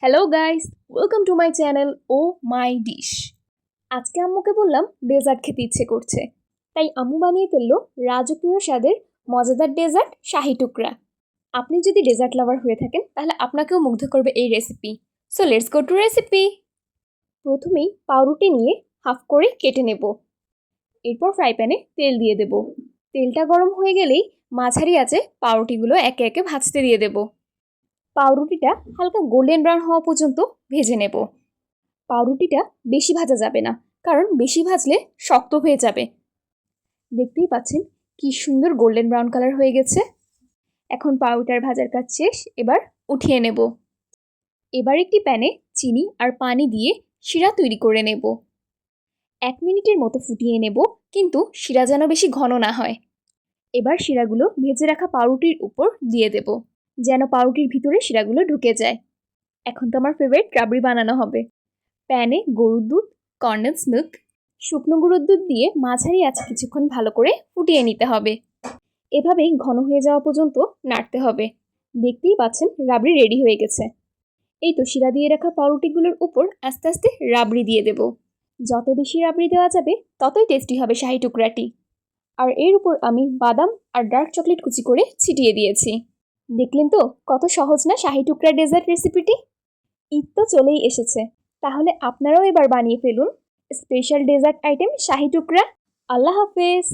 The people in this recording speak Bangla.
Hello guys, welcome to my channel oh my dish. আজকে আম্মুকে বললাম ডেজার্ট খেতে ইচ্ছে করছে, তাই আম্মু বানিয়ে ফেললো রাজকীয় স্বাদের মজাদার ডেজার্ট শাহি টুকরা। আপনি যদি ডেজার্ট লাভার হয়ে থাকেন তাহলে আপনাকেও মুগ্ধ করবে এই recipe. So let's go to recipe. প্রথমেই পাউরুটি নিয়ে হাফ করে কেটে নেব। এরপর ফ্রাই প্যানে তেল দিয়ে দেব। তেলটা গরম হয়ে গেলেই মাঝারি আঁচে পাউরুটিগুলো একে একে ভাজতে দিয়ে দেব। পাউরুটিটা হালকা গোল্ডেন ব্রাউন হওয়া পর্যন্ত ভেজে নেব। পাউরুটিটা বেশি ভাজা যাবে না, কারণ বেশি ভাজলে শক্ত হয়ে যাবে। দেখতেই পাচ্ছেন কি সুন্দর গোল্ডেন ব্রাউন কালার হয়ে গেছে। এখন পাউরুটার ভাজার কাজ শেষ, এবার উঠিয়ে নেব। এবার একটি প্যানে চিনি আর পানি দিয়ে শিরা তৈরি করে নেব। 1 মিনিটের মতো ফুটিয়ে নেব, কিন্তু শিরা যেন বেশি ঘন না হয়। এবার শিরাগুলো ভেজে রাখা পাউরুটির উপর দিয়ে দেব, যেন পাউরুটির ভিতরে শিরাগুলো ঢুকে যায়। এখন তো আমার ফেভারিট রাবড়ি বানানো হবে। প্যানে গরুর দুধ, কনডেন্স মিল্ক, শুকনো গুঁড়োর দুধ দিয়ে মাঝারি আঁচে কিছুক্ষণ ভালো করে ফুটিয়ে নিতে হবে। এভাবেই ঘন হয়ে যাওয়া পর্যন্ত নাড়তে হবে। দেখতেই পাচ্ছেন রাবড়ি রেডি হয়ে গেছে। এই তো শিরা দিয়ে রাখা পাউরুটিগুলোর উপর আস্তে আস্তে রাবড়ি দিয়ে দেব। যত বেশি রাবড়ি দেওয়া যাবে ততই টেস্টি হবে শাহি টুকরাটি। আর এর উপর আমি বাদাম আর ডার্ক চকলেট কুচি করে ছিটিয়ে দিয়েছি। দেখলেন তো কত সহজ না শাহি টুকরা ডেজার্ট রেসিপিটি। ঈদ তো চলেই এসেছে, তাহলে আপনারাও এবার বানিয়ে ফেলুন স্পেশাল ডেজার্ট আইটেম শাহি টুকরা। আল্লাহ হাফেজ।